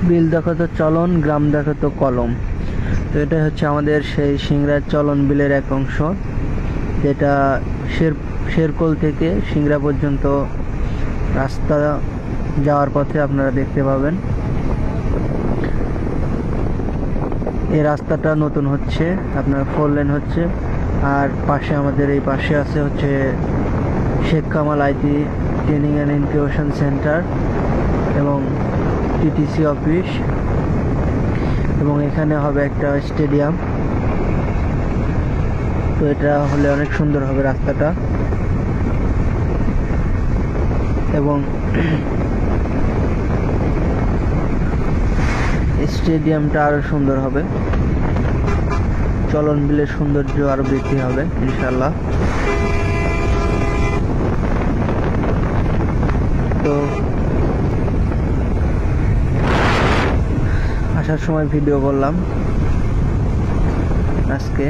বিল দেখো তো চলন, গ্রাম দেখো তো কলম। তো এটা হচ্ছে আমাদের সেই সিংড়ার চলন বিলের এক অংশ, যেটা শেরকোল থেকে সিংড়া পর্যন্ত রাস্তা যাওয়ার পথে আপনারা দেখতে পাবেন। এই রাস্তাটা নতুন হচ্ছে, আপনার 4 লেন হচ্ছে। আর পাশে আমাদের এই পাশে আছে হচ্ছে Sheikh Kamal IT training and incubation centre এবং টিটিসি অফিস, এবং এখানে হবে একটা স্টেডিয়াম। তো এটা হলে অনেক সুন্দর হবে রাস্তাটা, এবং স্টেডিয়ামটা আরো সুন্দর হবে, চলন বিলের সৌন্দর্য আরো বৃদ্ধি হবে ইনশাল্লাহ। তো আসার সময় ভিডিও করলাম আজকে।